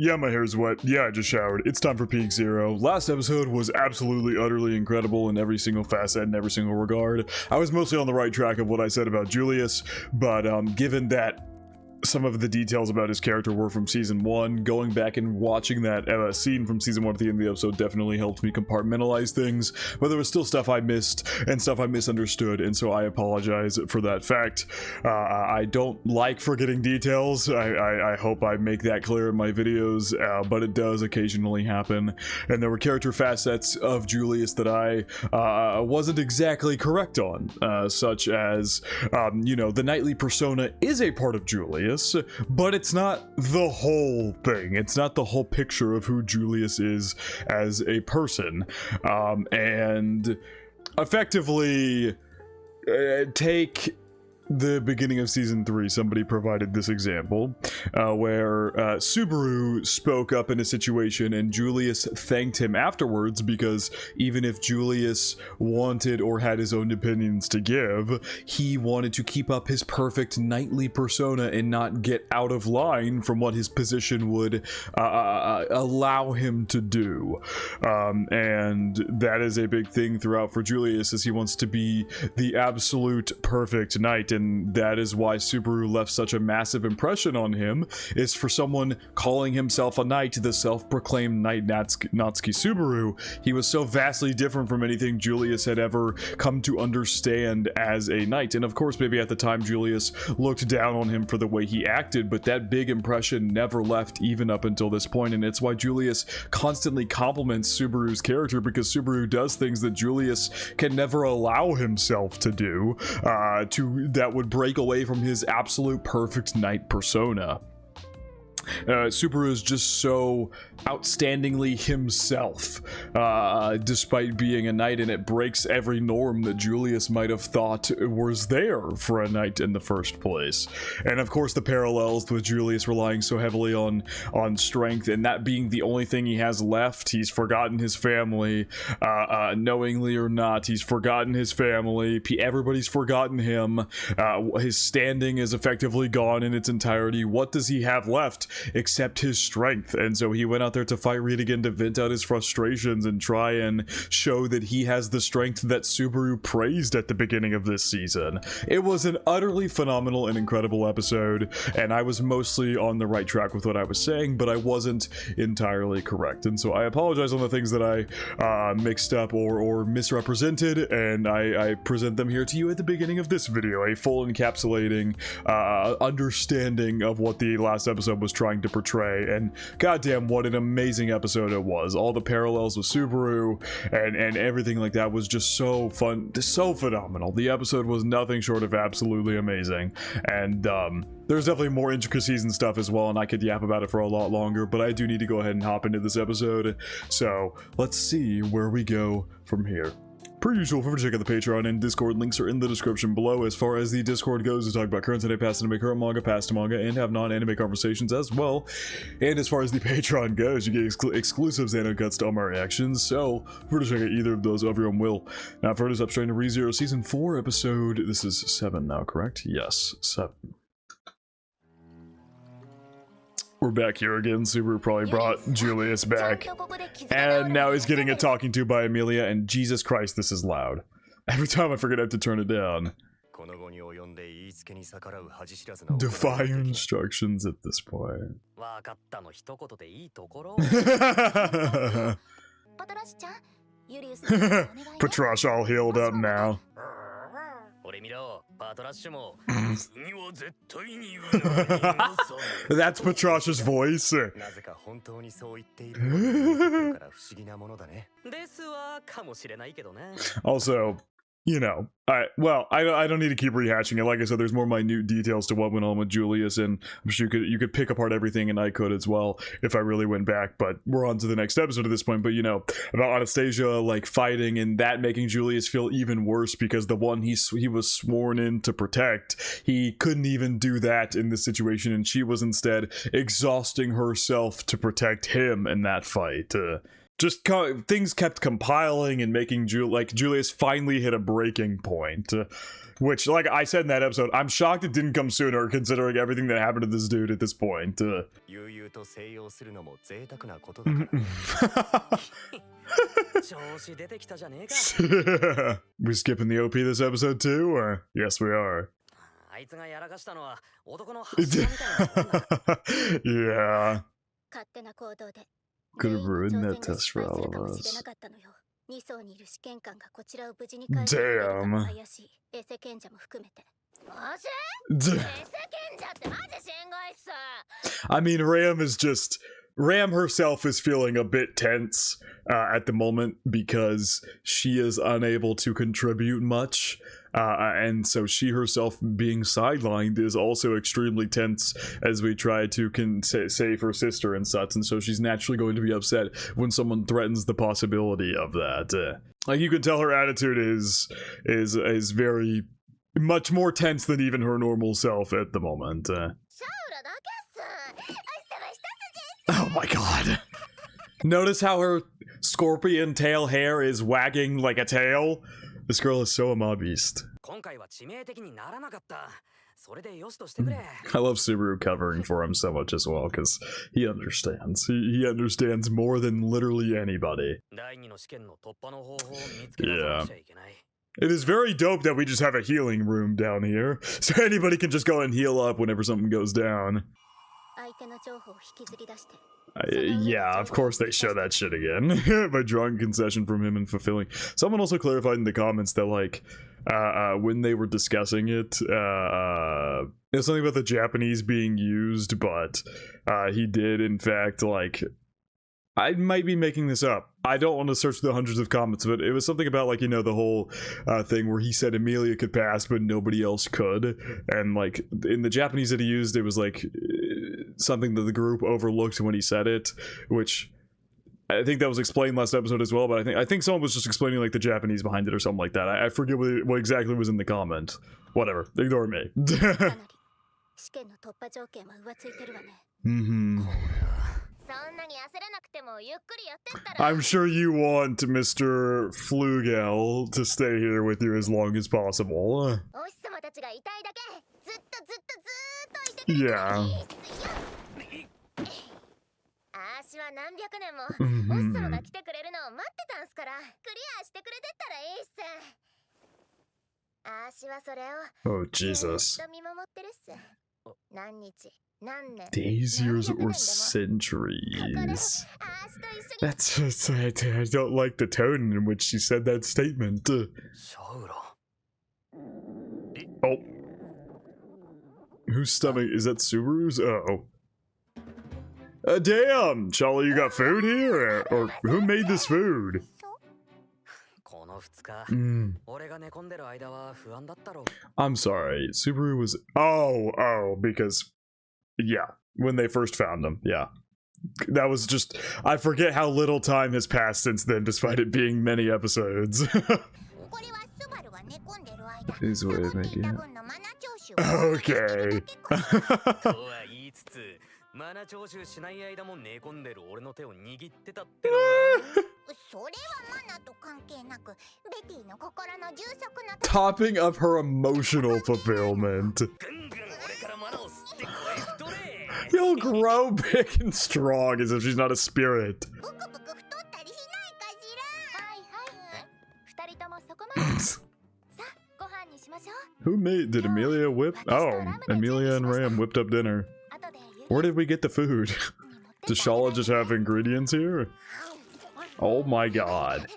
Yeah, my hair's wet. Yeah, I just showered. It's time for Peak Zero. Last episode was absolutely, utterly incredible in every single facet and every single regard. I was mostly on the right track of what I said about Julius, but given that some of the details about his character were from season 1, going back and watching that scene from season 1 at the end of the episode definitely helped me compartmentalize things, but there was still stuff I missed and stuff I misunderstood, and so I apologize for that fact. I don't like forgetting details. I hope I make that clear in my videos, but it does occasionally happen, and there were character facets of Julius that I wasn't exactly correct on, such as, you know, the knightly persona is a part of Julius, but it's not the whole thing. It's not the whole picture of who Julius is as a person. And effectively, take the beginning of season 3, somebody provided this example where Subaru spoke up in a situation and Julius thanked him afterwards, because even if Julius wanted or had his own opinions to give, he wanted to keep up his perfect knightly persona and not get out of line from what his position would allow him to do. And that is a big thing throughout for Julius, as he wants to be the absolute perfect knight. And that is why Subaru left such a massive impression on him, is for someone calling himself a knight, the self-proclaimed knight Natsuki Subaru. He was so vastly different from anything Julius had ever come to understand as a knight. And of course, maybe at the time Julius looked down on him for the way he acted, but that big impression never left even up until this point. And it's why Julius constantly compliments Subaru's character, because Subaru does things that Julius can never allow himself to do, that would break away from his absolute perfect knight persona. Subaru is just so outstandingly himself, despite being a knight, and it breaks every norm that Julius might have thought was there for a knight in the first place. And of course, the parallels with Julius relying so heavily on strength, and that being the only thing he has left. He's forgotten his family, knowingly or not. He's forgotten his family. Everybody's forgotten him. His standing is effectively gone in its entirety. What does he have left except his strength? And so he went out there to fight Reed again, to vent out his frustrations and try and show that he has the strength that Subaru praised at the beginning of this season. It was an utterly phenomenal and incredible episode, and I was mostly on the right track with what I was saying, but I wasn't entirely correct. And so I apologize on the things that I mixed up or misrepresented, and I present them here to you at the beginning of this video, a full encapsulating understanding of what the last episode was trying to portray. And goddamn, what an amazing episode it was. All the parallels with Subaru and everything like that was just so fun, so phenomenal. The episode was nothing short of absolutely amazing, and there's definitely more intricacies and stuff as well, and I could yap about it for a lot longer, but I do need to go ahead and hop into this episode, so let's see where we go from here. Per usual, feel free to check out the Patreon and Discord. Links are in the description below. As far as the Discord goes, we talk about current anime, past anime, current manga, past manga, and have non-anime conversations as well. And as far as the Patreon goes, you get exclusives and uncuts to all my reactions, so feel free to check out either of those of your own will. Now, for this up straight to ReZero Season 4 episode, this is 7 now, correct? Yes, 7. We're back here again. Subaru probably brought Julius back, and now he's getting a talking to by Amelia, and Jesus Christ, this is loud. Every time I forget I have to turn it down. Defy your instructions at this point. Patrash all healed up now. That's Patrash's voice. Also, you know, I don't need to keep rehashing it. Like I said, there's more minute details to what went on with Julius, and I'm sure you could pick apart everything, and I could as well if I really went back. But we're on to the next episode at this point. But you know, about Anastasia like fighting and that making Julius feel even worse, because the one he was sworn in to protect, he couldn't even do that in this situation, and she was instead exhausting herself to protect him in that fight. Just things kept compiling and making Julius finally hit a breaking point. Which, like I said in that episode, I'm shocked it didn't come sooner, considering everything that happened to this dude at this point. We skipping the OP this episode too, or yes, we are. Yeah. Could have ruined that test for all of us. Damn. I mean, Ram herself is feeling a bit tense at the moment because she is unable to contribute much. And so she herself being sidelined is also extremely tense as we try to save her sister and such, and so she's naturally going to be upset when someone threatens the possibility of that. Like, you can tell her attitude is very much more tense than even her normal self at the moment. Oh my god. Notice how her scorpion tail hair is wagging like a tail? This girl is so a mob beast. I love Subaru covering for him so much as well, because he understands. He understands more than literally anybody. Yeah. It is very dope that we just have a healing room down here, so anybody can just go and heal up whenever something goes down. Yeah, of course they show that shit again by drawing concession from him and fulfilling. Someone also clarified in the comments that, like, when they were discussing it, was something about the Japanese being used, but he did in fact, like, I might be making this up. I don't want to search the hundreds of comments, but it was something about, like, you know, the whole thing where he said Emilia could pass, but nobody else could. And, like, in the Japanese that he used, it was, like, something that the group overlooked when he said it, which I think that was explained last episode as well, but I think someone was just explaining, like, the Japanese behind it or something like that. I forget what exactly was in the comment. Whatever. Ignore me. Mm-hmm. I'm sure you want Mr. Flugel to stay here with you as long as possible. Yeah. Mm-hmm. Oh, Jesus. Days, years, or centuries. That's just, I don't like the tone in which she said that statement. Oh. Whose stomach? Is that Subaru's? Oh. Damn! Charlie, you got food here? Or who made this food? I'm sorry. Subaru was... Oh, because... Yeah, when they first found him, yeah. That was just... I forget how little time has passed since then, despite it being many episodes. Is a way of making it. Okay. Topping up her emotional fulfillment. You'll grow big and strong as if she's not a spirit. Did Emilia whip? Oh, Emilia and Ram whipped up dinner. Where did we get the food? Does Shala just have ingredients here? Oh my god.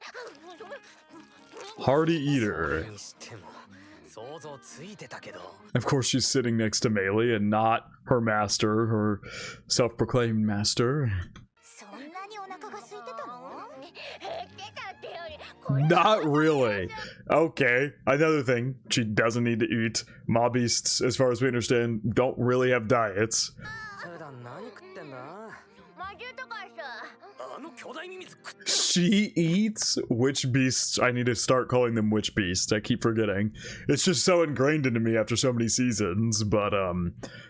Hearty eater. Of course she's sitting next to Melee and not her master, her self-proclaimed master. Not really. Okay, another thing, she doesn't need to eat. Mob beasts, as far as we understand, don't really have diets. She eats witch beasts. I need to start calling them witch beasts. I keep forgetting. It's just so ingrained into me after so many seasons. But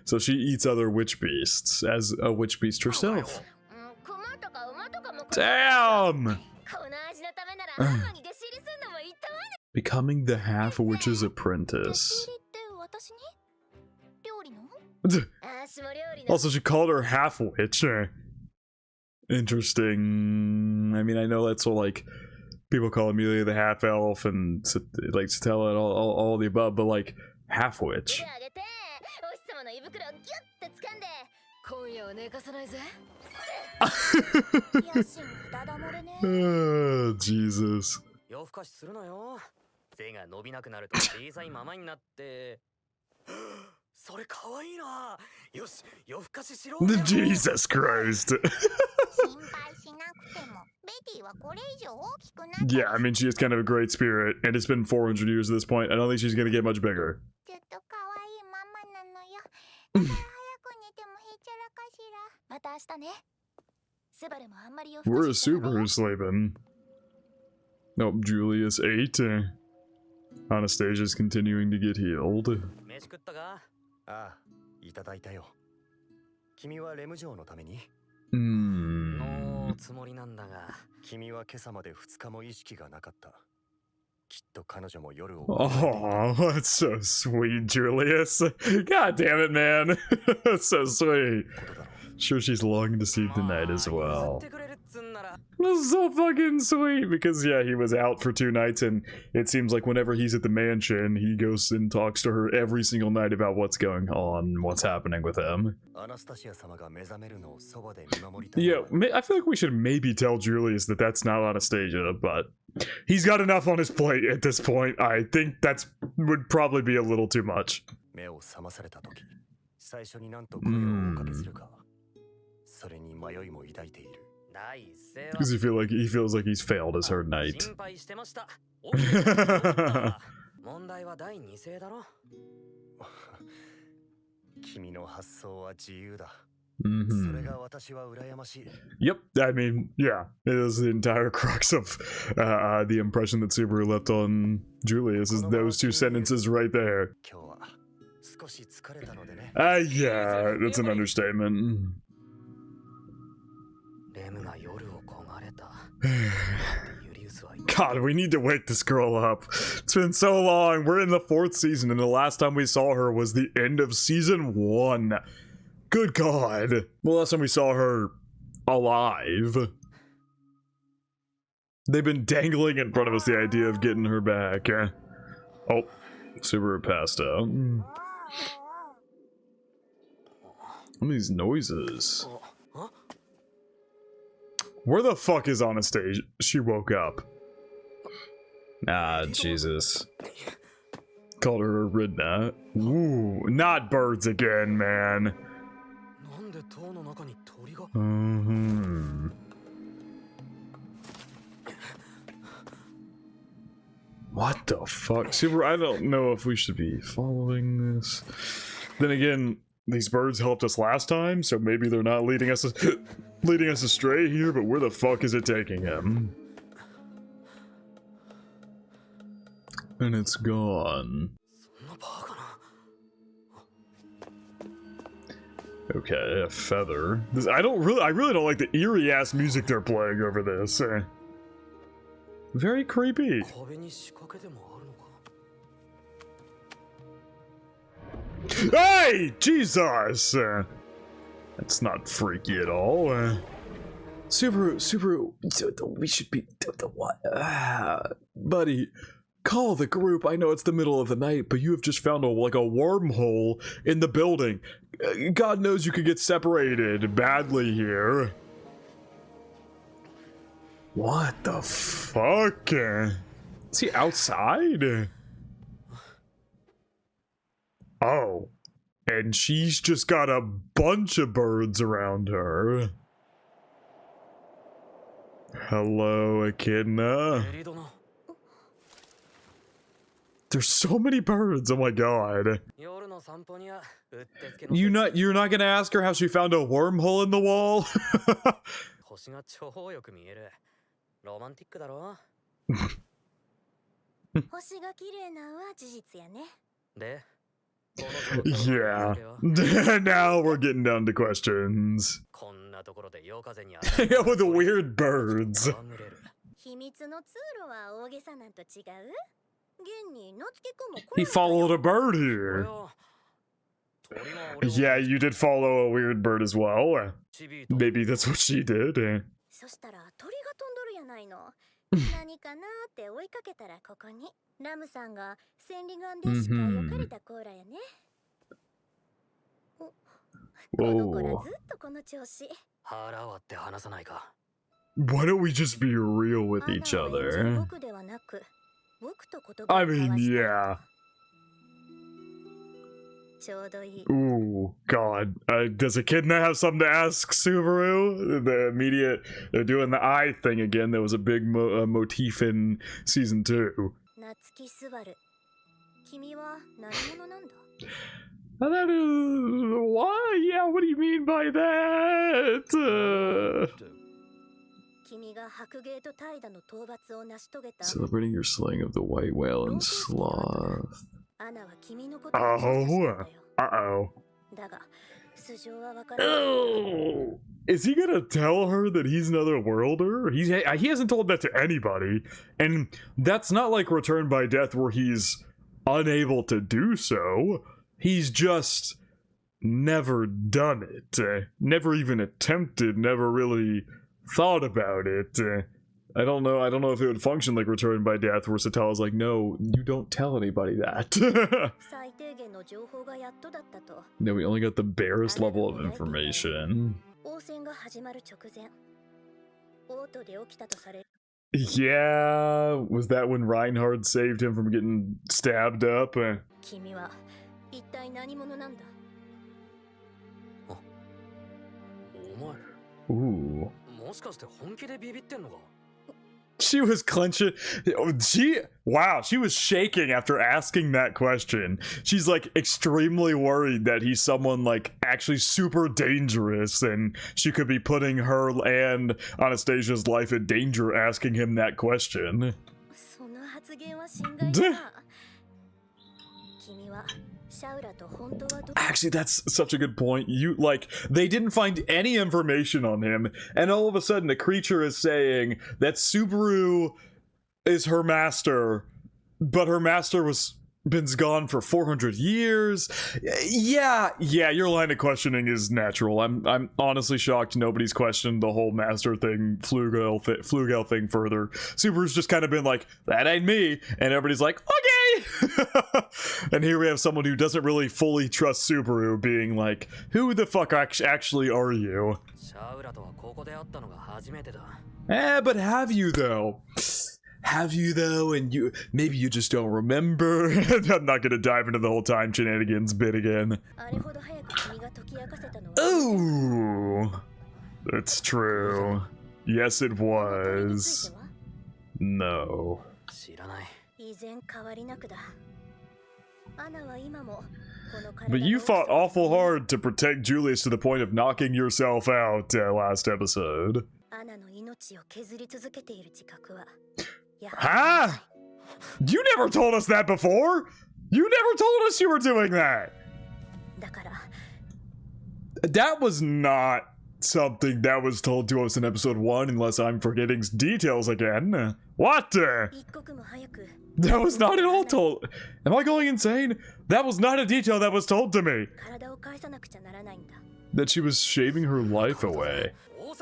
so she eats other witch beasts as a witch beast herself. Damn. Becoming the half-witch's apprentice. Also, she called her half-witch. Interesting. I mean, I know that's what, like, people call Amelia the half-elf and, like, Satella and all the above, but, like, half-witch. Oh, Jesus. Jesus Christ. Yeah, I mean, she is kind of a great spirit, and it's been 400 years at this point. I don't think she's gonna get much bigger. Where is Subaru sleeping? Nope, Julius 8. Anastasia's continuing to get healed. Oh, that's so sweet, Julius. God damn it, man. That's so sweet. Sure, she's longing to sleep tonight as well. That's so fucking sweet, because yeah, he was out for 2 nights, and it seems like whenever he's at the mansion, he goes and talks to her every single night about what's going on, what's happening with him. Yeah, I feel like we should maybe tell Julius that that's not Anastasia, but he's got enough on his plate at this point. I think that's would probably be a little too much. Because he feels like he's failed as her knight. Yep, I mean, yeah, it is the entire crux of the impression that Subaru left on Julius is those 2 sentences right there. Yeah, that's an understatement. God, we need to wake this girl up. It's been so long. We're in the 4th season, and the last time we saw her was the end of season 1. Good God. The last time we saw her alive. They've been dangling in front of us the idea of getting her back. Oh, Subaru passed out. What are these noises? Where the fuck is Anastasia? She woke up. Ah, Jesus. Called her a Ridna. Ooh, not birds again, man. What the fuck? Super, I don't know if we should be following this. Then again, these birds helped us last time, so maybe they're not leading us astray here, but where the fuck is it taking him? And it's gone. Okay, a feather. This, I really don't like the eerie ass music they're playing over this. Very creepy. Hey, Jesus! That's not freaky at all. Subaru, we should be, what? Buddy, call the group. I know it's the middle of the night, but you have just found a wormhole in the building. God knows you could get separated badly here. What the fuck? Is he outside? Oh. And she's just got a bunch of birds around her. Hello, Echidna. There's so many birds, oh my god. You're not gonna ask her how she found a wormhole in the wall? Yeah. Now we're getting down to questions. With the weird birds. He followed a bird here. Yeah, you did follow a weird bird as well. Maybe that's what she did. そしたら鳥が飛んどるやないの。何かなって追いかけたらここにラムさんが千里眼でしかよかれたコーラやね。この子らずっとこの調子。腹割って話さないか。Why don't we just be real with each other? I mean, yeah. Ooh, God. Does Echidna have something to ask Subaru? The immediate... They're doing the eye thing again. There was a big motif in Season 2. That is... What? Yeah, what do you mean by that? Celebrating your slaying of the white whale and sloth. Oh. Uh-oh. Oh. Is he gonna tell her that he's another worlder? He hasn't told that to anybody. And that's not like Return by Death where he's unable to do so. He's just never done it. Never even attempted, never really thought about it. I don't know if it would function like Return by Death where Satell's like, no, you don't tell anybody that. No, we only got the barest level of information. Yeah, was that when Reinhard saved him from getting stabbed up? Ooh. She was clenching. Wow, she was shaking after asking that question. She's like extremely worried that he's someone like actually super dangerous and she could be putting her and Anastasia's life in danger asking him that question. Actually, that's such a good point. They didn't find any information on him, and all of a sudden a creature is saying that Subaru is her master, but her master been gone for 400 years. Yeah, your line of questioning is natural. I'm honestly shocked nobody's questioned the whole master thing, Flugel thing further. Subaru's just kind of been like, that ain't me, and everybody's like, okay! And here we have someone who doesn't really fully trust Subaru being like, who the fuck actually are you? But have you though? Have you though? And maybe you just don't remember. I'm not gonna dive into the whole time shenanigans bit again. Ooh, that's true. Yes, it was. No. But you fought awful hard to protect Julius to the point of knocking yourself out last episode. Huh? You never told us that before! You never told us you were doing that! That was not something that was told to us in episode 1, unless I'm forgetting details again. What? That was not at all told. Am I going insane? That was not a detail that was told to me. That she was shaving her life away. Of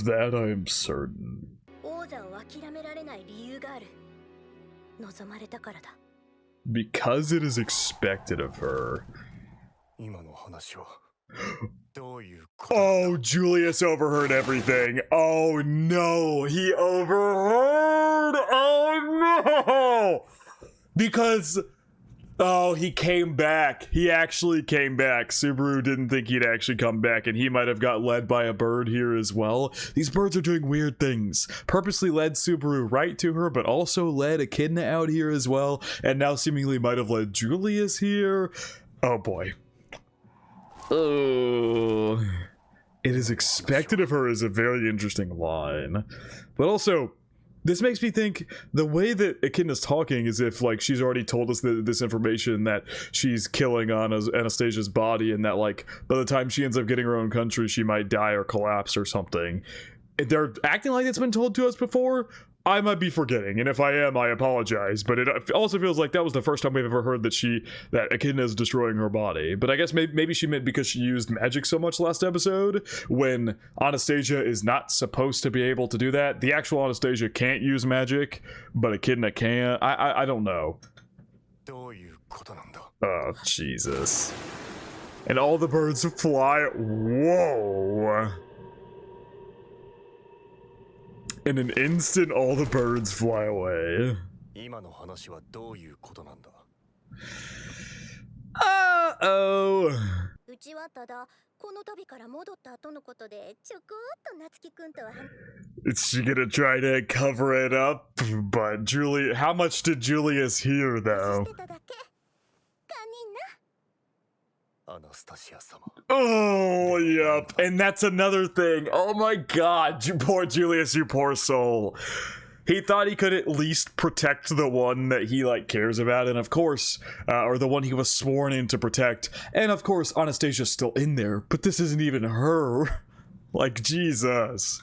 that I am certain. Because it is expected of her. Oh, Julius overheard everything. Oh no, he overheard. Oh no! Because, oh, he came back. He actually came back. Subaru didn't think he'd actually come back, and he might have got led by a bird here as well. These birds are doing weird things. Purposely led Subaru right to her, but also led Echidna out here as well, and now seemingly might have led Julius here. Oh boy. Oh, it is expected of her is a very interesting line. But also, This makes me think the way that Echidna's talking is if, like, she's already told us this information that she's killing on Anastasia's body, and that, like, by the time she ends up getting her own country, she might die or collapse or something. They're acting like it's been told to us before. I might be forgetting, and if I am, I apologize, but it also feels like that was the first time we've ever heard that Echidna is destroying her body. But I guess maybe she meant because she used magic so much last episode, when Anastasia is not supposed to be able to do that. The actual Anastasia can't use magic, but Echidna can. I don't know. Oh, Jesus. And all the birds fly. Whoa. In an instant, all the birds fly away. Uh-oh. Is she gonna try to cover it up? But how much did Julius hear, though? Oh, yep. And that's another thing. Oh my god, poor Julius, you poor soul. He thought he could at least protect the one that he, like, cares about, and of course, or the one he was sworn in to protect. And of course, Anastasia's still in there, but this isn't even her. Like, Jesus.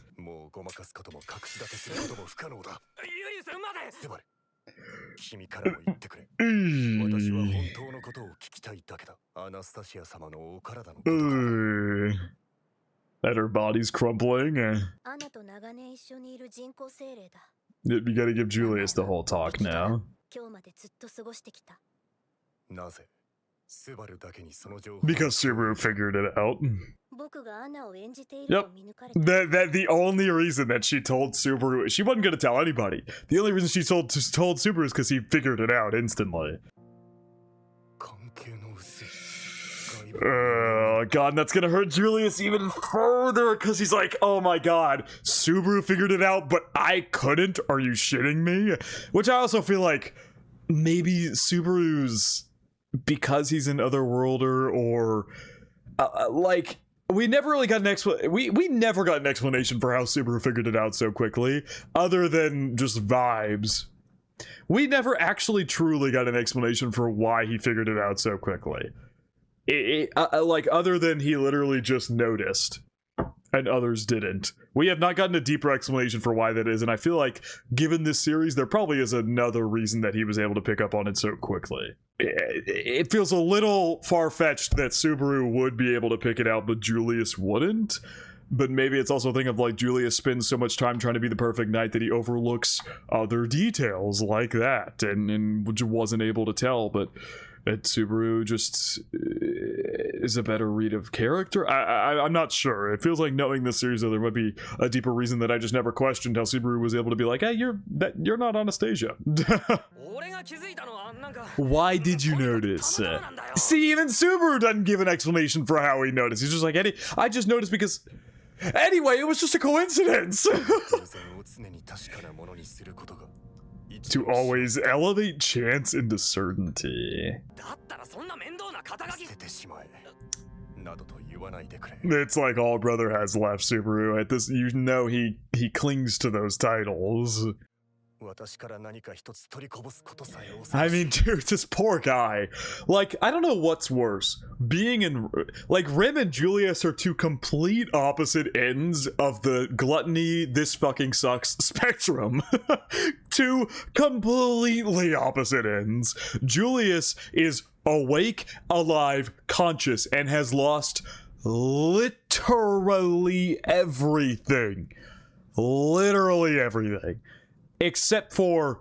That her body's crumbling. You gotta give Julius the whole talk now. Because Subaru figured it out. Yep. That the only reason that she told Subaru, she wasn't gonna tell anybody. The only reason she told Subaru is because he figured it out instantly. God, and that's gonna hurt Julius even further, because he's like, oh my god, Subaru figured it out, but I couldn't? Are you shitting me? Which I also feel like maybe Subaru's, because he's an otherworlder, or like, we never really got an we never got an explanation for how Subaru figured it out so quickly, other than just vibes. We never actually truly got an explanation for why he figured it out so quickly. Like, other than he literally just noticed and others didn't. We have not gotten a deeper explanation for why that is, and I feel like, given this series, there probably is another reason that he was able to pick up on it so quickly. It feels a little far-fetched that Subaru would be able to pick it out, but Julius wouldn't. But maybe it's also a thing of, like, Julius spends so much time trying to be the perfect knight that he overlooks other details like that, and wasn't able to tell, but Subaru just is a better read of character. I'm not sure. It feels like, knowing this series, though, there might be a deeper reason that I just never questioned how Subaru was able to be like, hey, you're not Anastasia. Why did you notice? See, even Subaru doesn't give an explanation for how he noticed. He's just like, Eddie, I just noticed because... Anyway, it was just a coincidence. To always elevate chance into certainty. It's like all brother has left, Subaru. At this, you know, he clings to those titles. I mean, dude, this poor guy. Like, I don't know what's worse. Being in... Like, Rim and Julius are two complete opposite ends of the gluttony, this fucking sucks spectrum. Two completely opposite ends. Julius is awake, alive, conscious, and has lost literally everything. Literally everything. Except for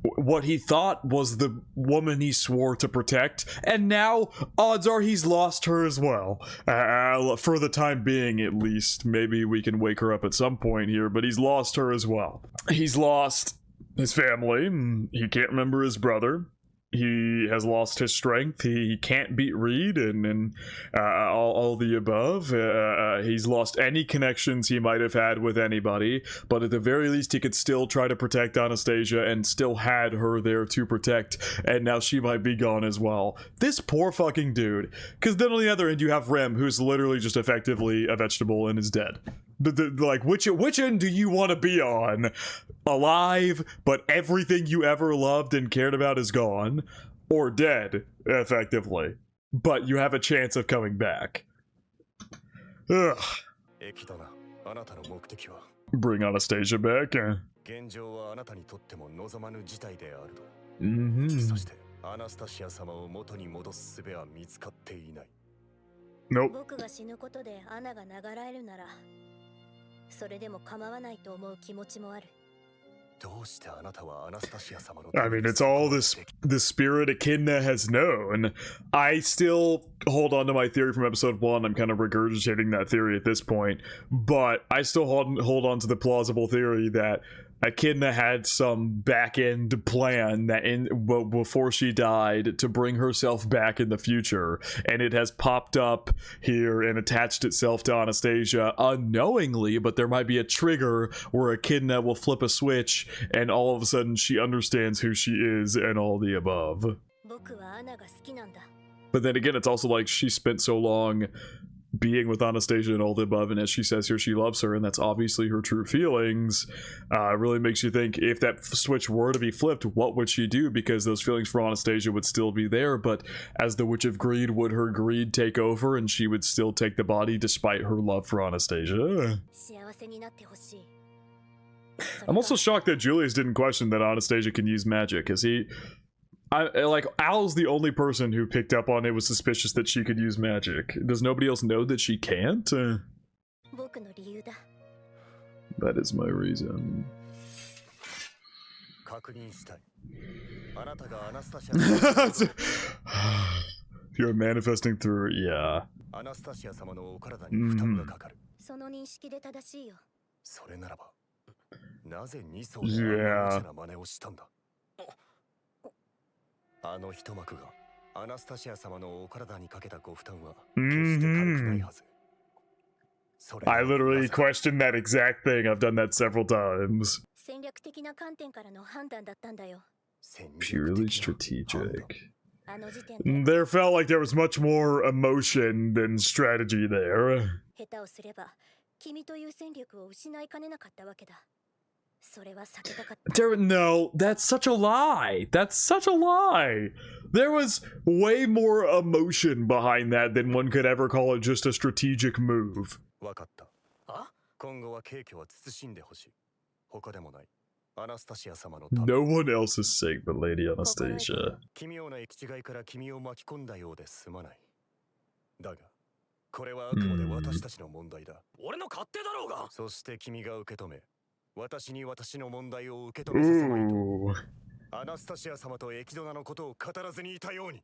what he thought was the woman he swore to protect, and now odds are he's lost her as well. For the time being, at least. Maybe we can wake her up at some point here, but he's lost her as well. He's lost his family. He can't remember his brother. He has lost his strength. He can't beat Reed, and all the above. He's lost any connections he might have had with anybody, but at the very least he could still try to protect Anastasia, and still had her there to protect, and now she might be gone as well. This poor fucking dude. Because then on the other end you have Rem, who's literally just effectively a vegetable and is dead. Like, which end do you want to be on? Alive, but everything you ever loved and cared about is gone, or dead, effectively, but you have a chance of coming back. Ugh. Bring Anastasia back. Nope. 僕が死ぬことでアナが流られるなら、それでも構わないと思う気持ちもある。 I mean, it's all the spirit Echidna has known. I still hold on to my theory from episode 1. I'm kind of regurgitating that theory at this point, but I still hold on to the plausible theory that Echidna had some back-end plan that before she died to bring herself back in the future, and it has popped up here and attached itself to Anastasia unknowingly, but there might be a trigger where Echidna will flip a switch and all of a sudden she understands who she is and all the above. But then again, it's also like she spent so long being with Anastasia and all the above, and as she says here, she loves her, and that's obviously her true feelings. Really makes you think, if that switch were to be flipped, what would she do? Because those feelings for Anastasia would still be there, but as the Witch of Greed, would her greed take over and she would still take the body despite her love for Anastasia? I'm also shocked that Julius didn't question that Anastasia can use magic, because like, Al's the only person who picked up on it, was suspicious that she could use magic. Does nobody else know that she can't? That is my reason. You're manifesting through, yeah. Yeah. あの一幕がアナスタシア様のお体にかけたご負担は決して軽くないはず。I literally questioned that exact thing. I've done that several times. 戦略的な観点からの判断だったんだよ。 Purely strategic. There felt like there was much more emotion than strategy there. 下手をすれば君という戦力を失いかねなかったわけだ。 No, that's such a lie. That's such a lie. There was way more emotion behind that than one could ever call it just a strategic move. No one else is sick but Lady Anastasia. これはあくまで私たちの問題だ。俺の勝手だろうが。そして君が受け止め、私に私の問題を受け止めさせまいと。アナスタシア様とエキドナのことを語らずにいたように。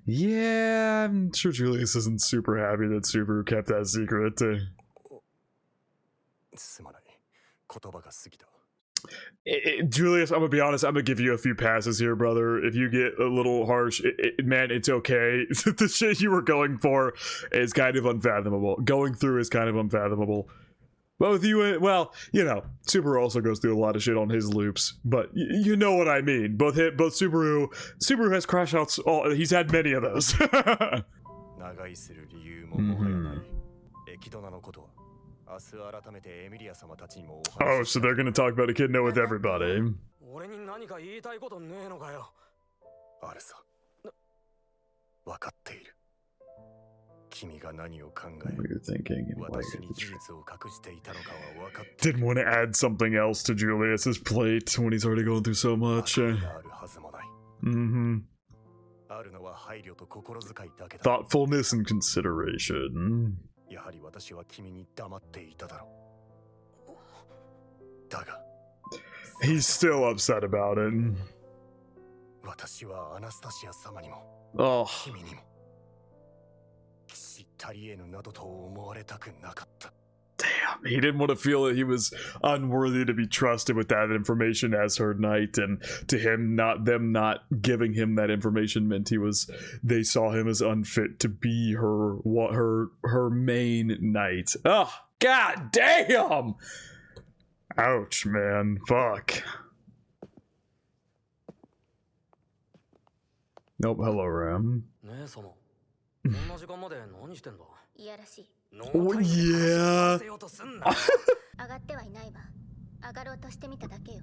Yeah, I'm sure Julius isn't super happy that Subaru kept that secret. すまない。言葉が過ぎた。Julius, I'm gonna be honest, I'm gonna give you a few passes here, brother. If you get a little harsh, man, it's okay. The shit you were going for is kind of unfathomable. Going through is kind of unfathomable. Both you, well, you know, Subaru also goes through a lot of shit on his loops, but you know what I mean. Both Subaru has crash outs. He's had many of those. Oh, so they're gonna talk about Echidna with everybody. What are you thinking? Didn't want to add something else to Julius's plate when he's already going through so much. Thoughtfulness and consideration. He's still upset about it. Oh. Damn, he didn't want to feel that he was unworthy to be trusted with that information as her knight, and to him them not giving him that information meant they saw him as unfit to be her main knight. Oh, god damn! Ouch, man. Fuck. Nope, hello, Ram. いやらしい。Oh, yeah. 上がってはいないわ。上がろうとしてみただけよ。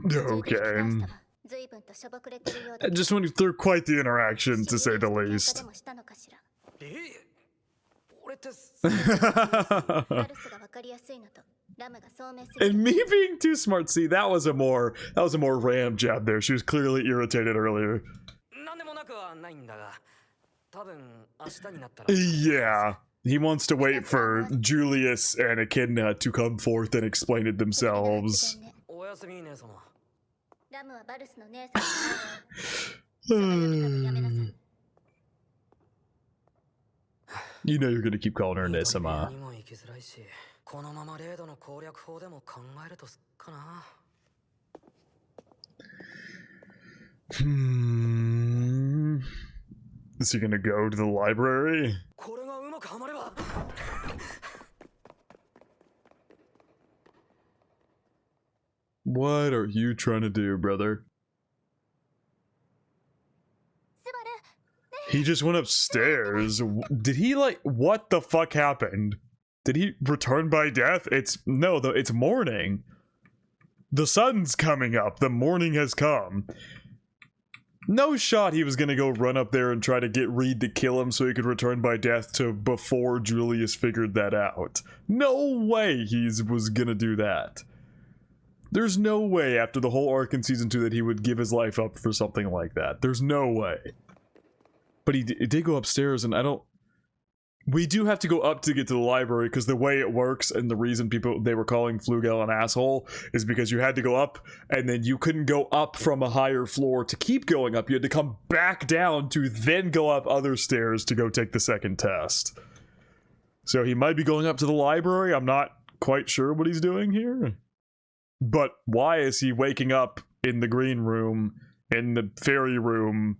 Okay. 随分としょぼくれてるようだ。 I just went through quite the interaction, to say the least. バルスがわかりやすいのとラムが聡明すぎる。 And me being too smart. See, that was a more ram jab there. She was clearly irritated earlier. Yeah. He wants to wait for Julius and Echidna to come forth and explain it themselves. ラムはバルスの姉さん。その呼び方やめなさい。 You know you're gonna keep calling her Nesama. Is he gonna go to the library? What are you trying to do, brother? He just went upstairs. Did he what the fuck happened? Did he return by death? It's morning. The sun's coming up. The morning has come. No shot he was gonna go run up there and try to get Reed to kill him so he could return by death to before Julius figured that out. No way he was gonna do that. There's no way after the whole arc in Season 2 that he would give his life up for something like that. There's no way. But he did go upstairs, and we do have to go up to get to the library, because the way it works, and the reason they were calling Flugel an asshole, is because you had to go up, and then you couldn't go up from a higher floor to keep going up. You had to come back down to then go up other stairs to go take the second test. So he might be going up to the library. I'm not quite sure what he's doing here. But why is he waking up in the green room, in the fairy room?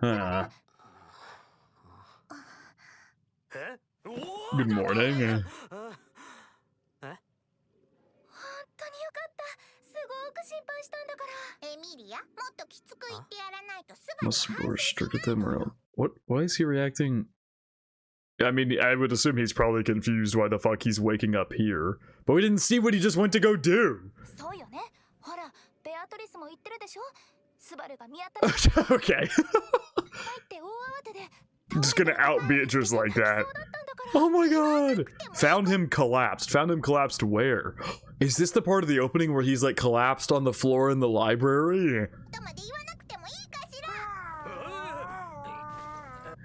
Huh. Good morning. Must be more strict with them or what? Why is he reacting? I mean, I would assume he's probably confused why the fuck he's waking up here. But we didn't see what he just went to go do. Okay. I'm just gonna out Beatrice like that. Oh my god! Found him collapsed. Found him collapsed where? Is this the part of the opening where he's like collapsed on the floor in the library?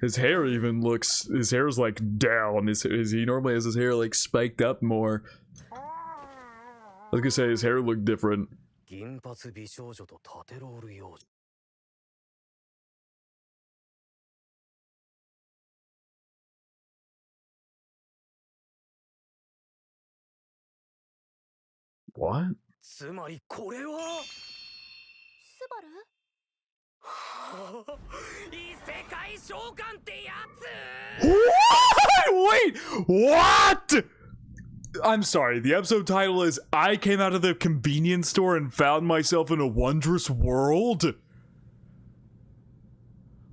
His hair even looks, his hair's like down. He normally has his hair like spiked up more. I was gonna say his hair looked different. What? Wait! What? I'm sorry, the episode title is I came out of the convenience store and found myself in a wondrous world?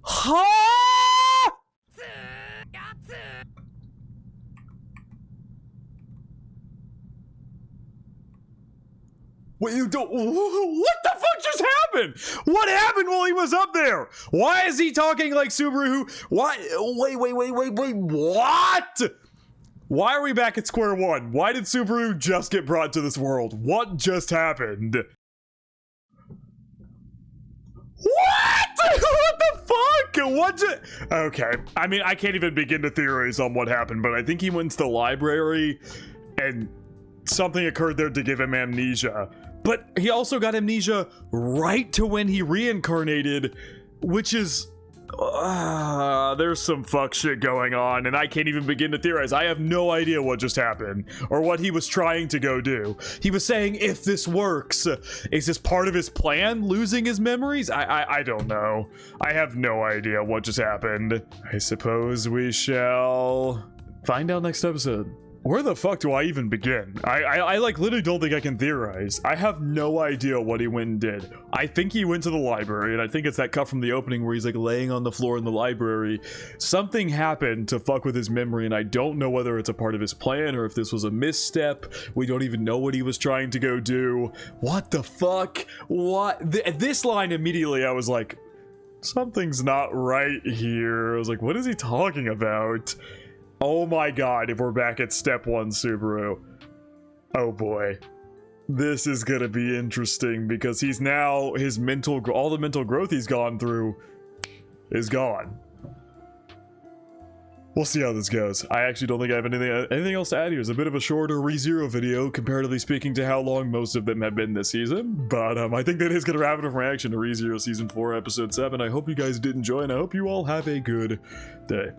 Huh? What the fuck just happened? What happened while he was up there? Why is he talking like Subaru? Why? Wait, what? Why are we back at square one? Why did Subaru just get brought to this world? What just happened? What? What the fuck? Okay, I mean, I can't even begin to theorize on what happened, but I think he went to the library and something occurred there to give him amnesia. But he also got amnesia right to when he reincarnated, which is... there's some fuck shit going on, and I can't even begin to theorize. I have no idea what just happened, or what he was trying to go do. He was saying, if this works, is this part of his plan, losing his memories? I don't know. I have no idea what just happened. I suppose we shall find out next episode. Where the fuck do I even begin? I like literally don't think I can theorize. I have no idea what he went and did. I think he went to the library, and I think it's that cut from the opening where he's like laying on the floor in the library. Something happened to fuck with his memory, and I don't know whether it's a part of his plan or if this was a misstep. We don't even know what he was trying to go do. What the fuck? What? This line immediately I was like, something's not right here. I was like, what is he talking about? Oh my god, if we're back at step 1 Subaru. Oh boy. This is gonna be interesting because he's now, his mental, all the mental growth he's gone through is gone. We'll see how this goes. I actually don't think I have anything else to add here. It's a bit of a shorter ReZero video, comparatively speaking to how long most of them have been this season. But I think that is going to wrap it up for my reaction to ReZero Season 4, Episode 7. I hope you guys did enjoy, and I hope you all have a good day.